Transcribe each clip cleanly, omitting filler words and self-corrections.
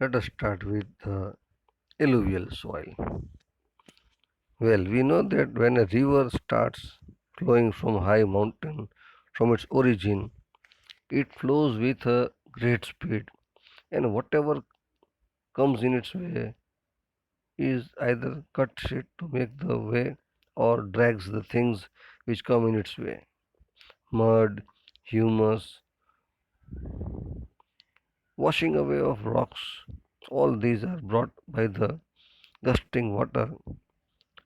Let us start with the alluvial soil. Well, we know that when a river starts flowing from high mountain from its origin, it flows with a great speed, and whatever comes in its way is either cuts it to make the way or drags the things which come in its way. Mud, humus, washing away of rocks, all these are brought by the gusting water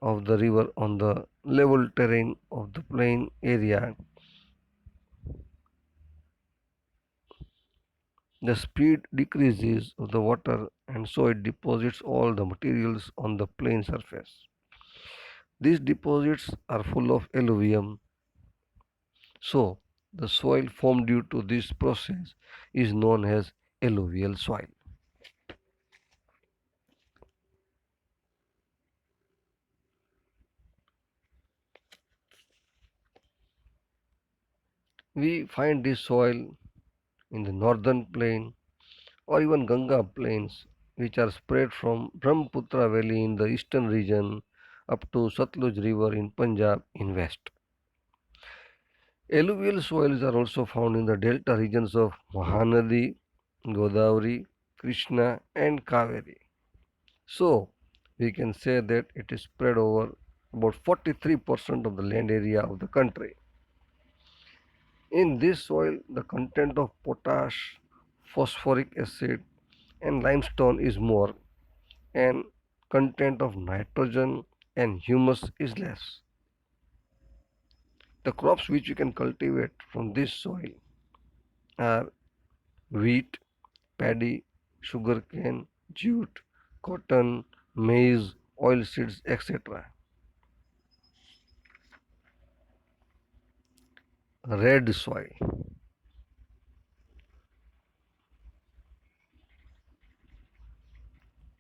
of the river on the level terrain of the plain area. The speed decreases of the water and so it deposits all the materials on the plain surface. These deposits are full of alluvium, so the soil formed due to this process is known as alluvial soil. We find this soil in the northern plain or even Ganga plains, which are spread from Brahmaputra Valley in the eastern region up to Satluj River in Punjab in west. Alluvial soils are also found in the delta regions of Mahanadi, Godavari, Krishna, and Kaveri. So, we can say that it is spread over about 43% of the land area of the country. In this soil, the content of potash, phosphoric acid, and limestone is more, and content of nitrogen and humus is less. The crops which you can cultivate from this soil are wheat, paddy, sugarcane, jute, cotton, maize, oilseeds, etc. Red soil.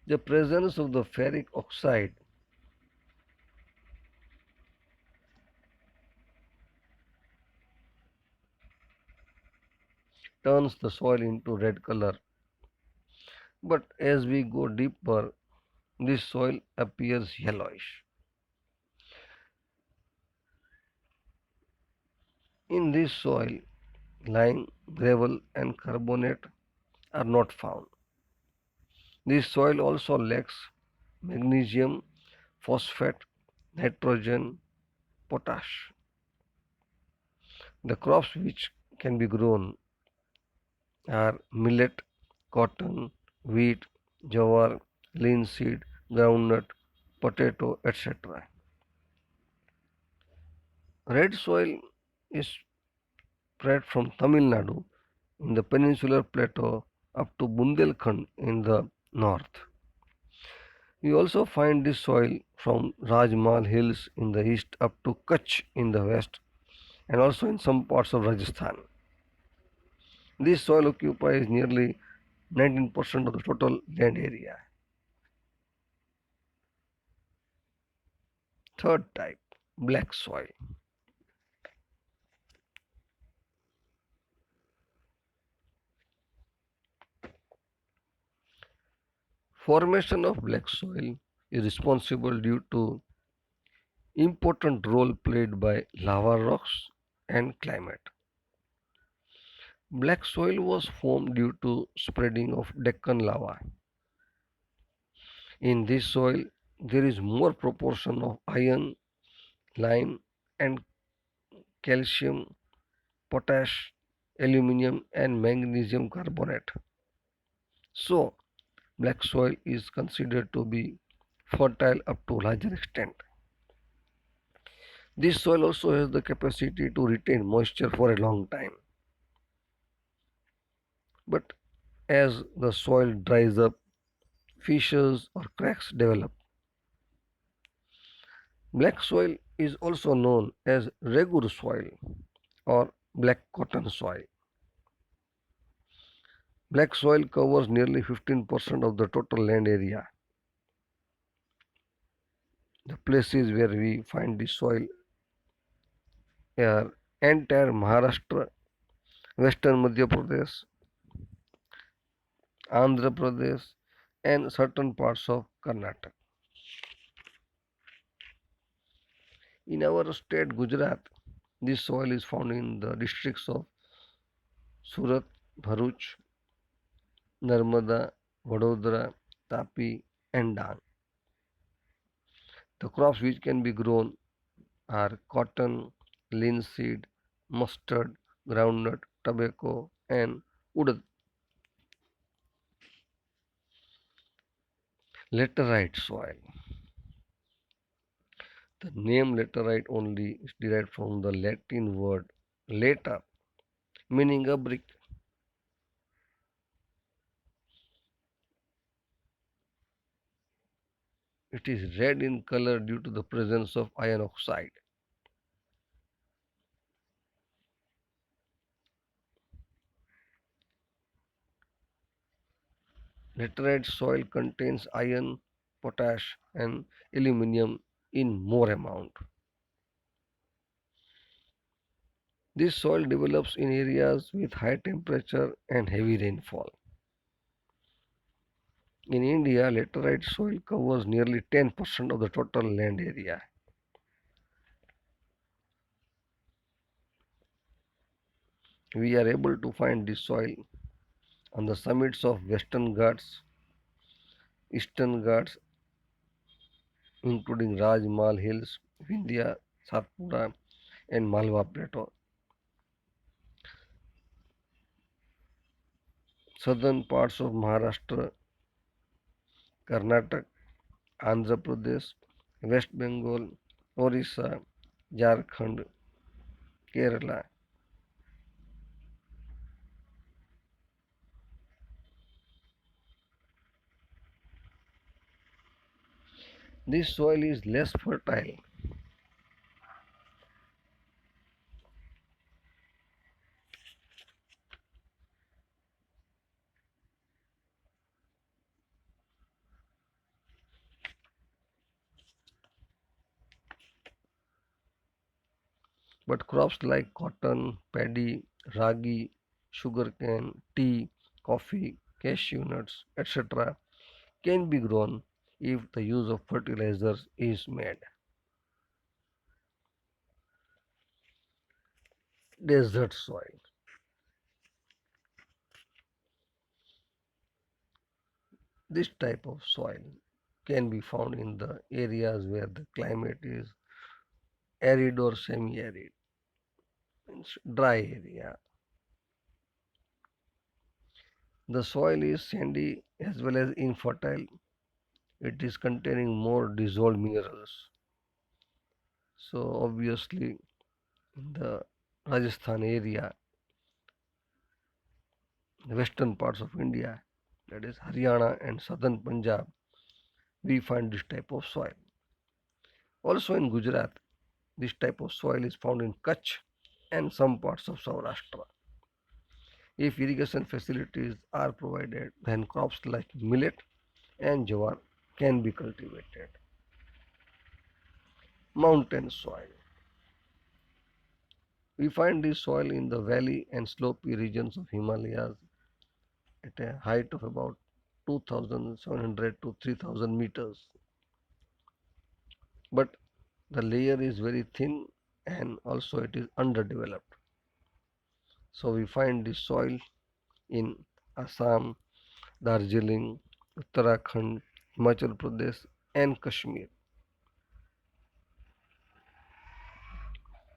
The presence of the ferric oxide turns the soil into red color. But as we go deeper, this soil appears yellowish. In this soil, lime, gravel, and carbonate are not found. This soil also lacks magnesium, phosphate, nitrogen, potash. The crops which can be grown are millet, cotton, wheat, jowar, linseed, groundnut, potato, etc. Red soil is spread from Tamil Nadu in the peninsular plateau up to Bundelkhand in the north. We also find this soil from Rajmal hills in the east up to Kutch in the west and also in some parts of Rajasthan. This soil occupies nearly 19% of the total land area. Third type, black soil. Formation of black soil is responsible due to important role played by lava rocks and climate. Black soil was formed due to spreading of Deccan lava. In this soil, there is more proportion of iron, lime, and calcium, potash, aluminium, and magnesium carbonate. So, black soil is considered to be fertile up to a larger extent. This soil also has the capacity to retain moisture for a long time. But as the soil dries up, fissures or cracks develop. Black soil is also known as regur soil or black cotton soil. Black soil covers nearly 15% of the total land area. The places where we find this soil are entire Maharashtra, Western Madhya Pradesh, Andhra Pradesh, and certain parts of Karnataka. In our state Gujarat, this soil is found in the districts of Surat, Bharuch, Narmada, Vadodara, Tapi, and Dang. The crops which can be grown are cotton, linseed, mustard, groundnut, tobacco, and urad. Laterite soil. The name laterite only is derived from the Latin word later, meaning a brick. It is red in color due to the presence of iron oxide. Laterite soil contains iron, potash, and aluminium in more amount. This soil develops in areas with high temperature and heavy rainfall. In India, laterite soil covers nearly 10% of the total land area. We are able to find this soil on the summits of Western Ghats, Eastern Ghats, including Rajmal Hills, Vindhya, Satpura, and Malwa Plateau, southern parts of Maharashtra, Karnataka, Andhra Pradesh, West Bengal, Orissa, Jharkhand, Kerala. This soil is less fertile, but crops like cotton, paddy, ragi, sugarcane, tea, coffee, cashew nuts, etc. can be grown if the use of fertilizers is made. Desert soil. This type of soil can be found in the areas where the climate is arid or semi-arid, means dry area. The soil is sandy as well as infertile. It is containing more dissolved minerals. So obviously in the Rajasthan area, the western parts of India, that is Haryana and southern Punjab, we find this type of soil. Also in Gujarat, this type of soil is found in Kutch and some parts of Saurashtra. If irrigation facilities are provided, then crops like millet and jowar can be cultivated. Mountain soil. We find this soil in the valley and slopey regions of Himalayas at a height of about 2,700 to 3,000 meters. But the layer is very thin and also it is underdeveloped. So we find this soil in Assam, Darjeeling, Uttarakhand, Himachal Pradesh, and Kashmir.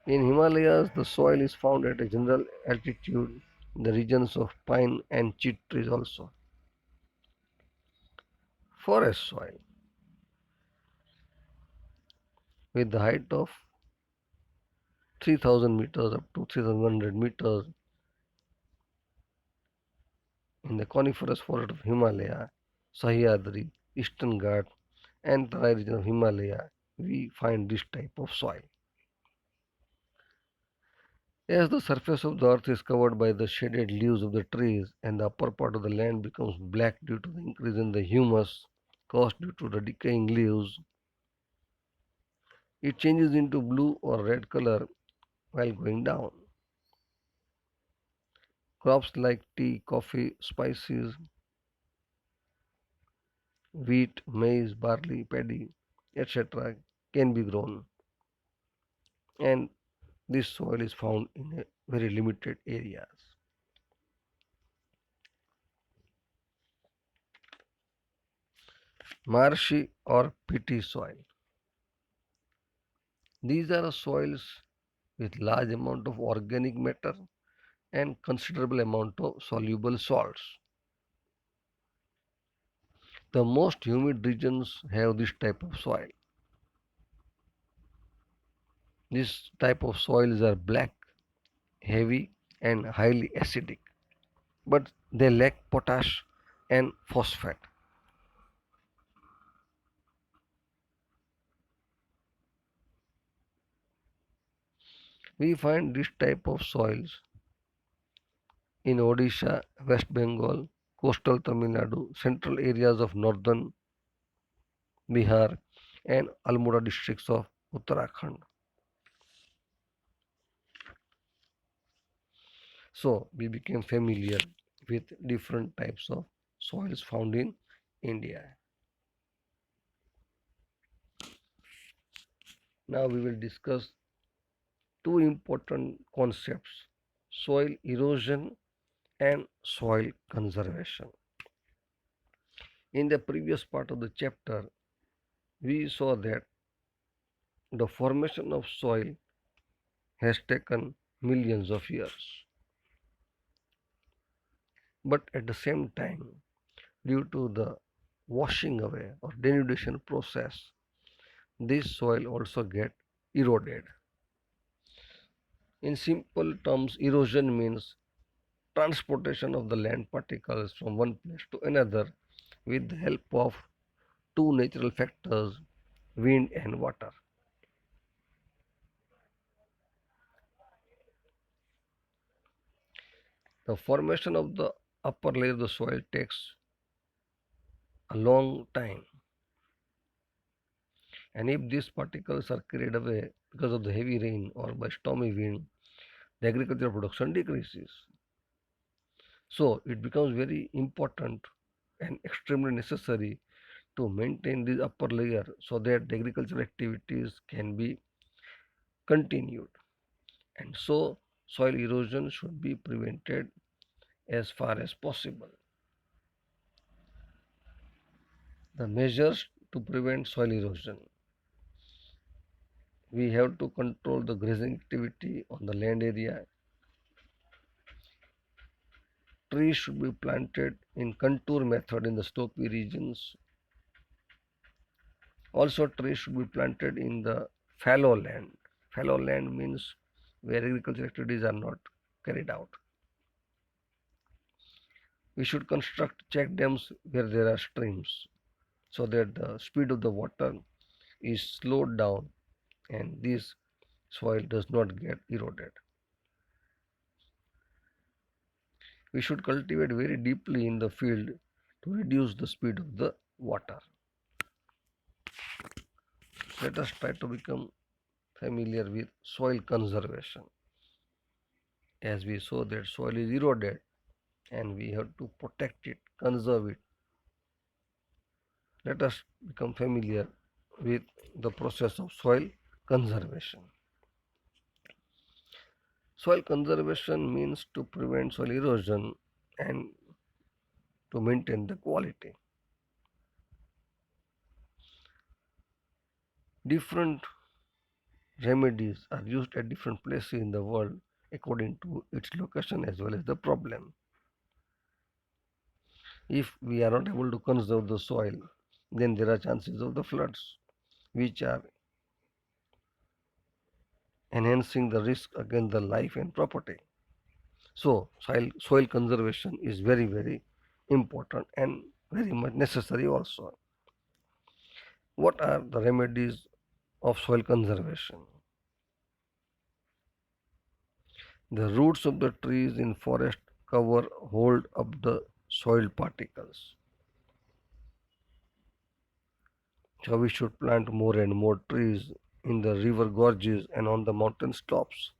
In Himalayas, the soil is found at a general altitude in the regions of pine and cheat trees also. Forest soil with the height of 3000 meters up to 3100 meters in the coniferous forest of Himalaya, Sahyadri, Eastern Ghats, and Tarai region of Himalaya, we find this type of soil. As the surface of the earth is covered by the shaded leaves of the trees and the upper part of the land becomes black due to the increase in the humus caused due to the decaying leaves, it changes into blue or red color while going down. Crops like tea, coffee, spices, wheat, maize, barley, paddy, etc. can be grown, and this soil is found in a very limited areas. Marshy or peaty soil. These are soils with large amount of organic matter and considerable amount of soluble salts. The most humid regions have this type of soil. This type of soils are black, heavy, and highly acidic, but they lack potash and phosphate. We find this type of soils in Odisha, West Bengal, coastal Tamil Nadu, central areas of northern Bihar, and Almora districts of Uttarakhand. So we became familiar with different types of soils found in India. Now we will discuss two important concepts: soil erosion and soil conservation. In the previous part of the chapter, we saw that the formation of soil has taken millions of years. But at the same time, due to the washing away or denudation process, this soil also get eroded. In simple terms, erosion means transportation of the land particles from one place to another with the help of two natural factors, wind and water. The formation of the upper layer of the soil takes a long time, and if these particles are carried away because of the heavy rain or by stormy wind, the agricultural production decreases. So it becomes very important and extremely necessary to maintain this upper layer so that the agricultural activities can be continued. And so soil erosion should be prevented as far as possible. The measures to prevent soil erosion: we have to control the grazing activity on the land area. Trees should be planted in contour method in the slopy regions. Also, trees should be planted in the fallow land. Fallow land means where agricultural activities are not carried out. We should construct check dams where there are streams so that the speed of the water is slowed down and this soil does not get eroded. We should cultivate very deeply in the field to reduce the speed of the water. Let us try to become familiar with soil conservation. As we saw that soil is eroded and we have to protect it, conserve it. Let us become familiar with the process of soil conservation. Soil conservation means to prevent soil erosion and to maintain the quality. Different remedies are used at different places in the world according to its location as well as the problem. If we are not able to conserve the soil, then there are chances of the floods, which are enhancing the risk against the life and property. So, soil conservation is very, very important and very much necessary also. What are the remedies of soil conservation? The roots of the trees in forest cover hold up the soil particles. So we should plant more and more trees in the river gorges and on the mountain slopes.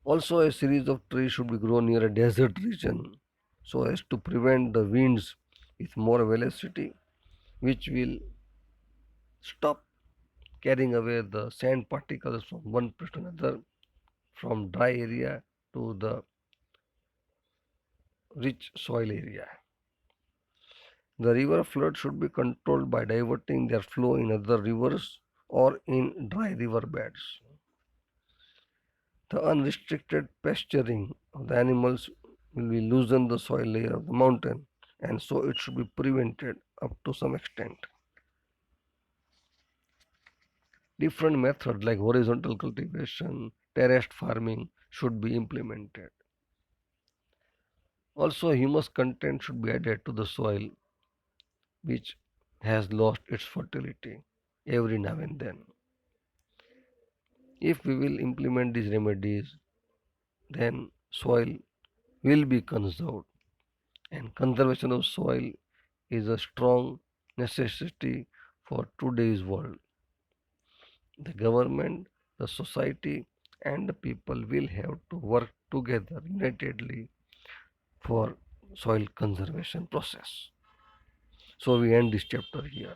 Also, a series of trees should be grown near a desert region so as to prevent the winds with more velocity, which will stop carrying away the sand particles from one place to another, from dry area to the rich soil area. The river flood should be controlled by diverting their flow in other rivers or in dry river beds. The unrestricted pasturing of the animals will be loosen the soil layer of the mountain, and so it should be prevented up to some extent. Different methods like horizontal cultivation, terraced farming should be implemented. Also, humus content should be added to the soil which has lost its fertility every now and then. If we will implement these remedies, then soil will be conserved, and conservation of soil is a strong necessity for today's world. The government, the society, and the people will have to work together unitedly for soil conservation process. So we end this chapter here.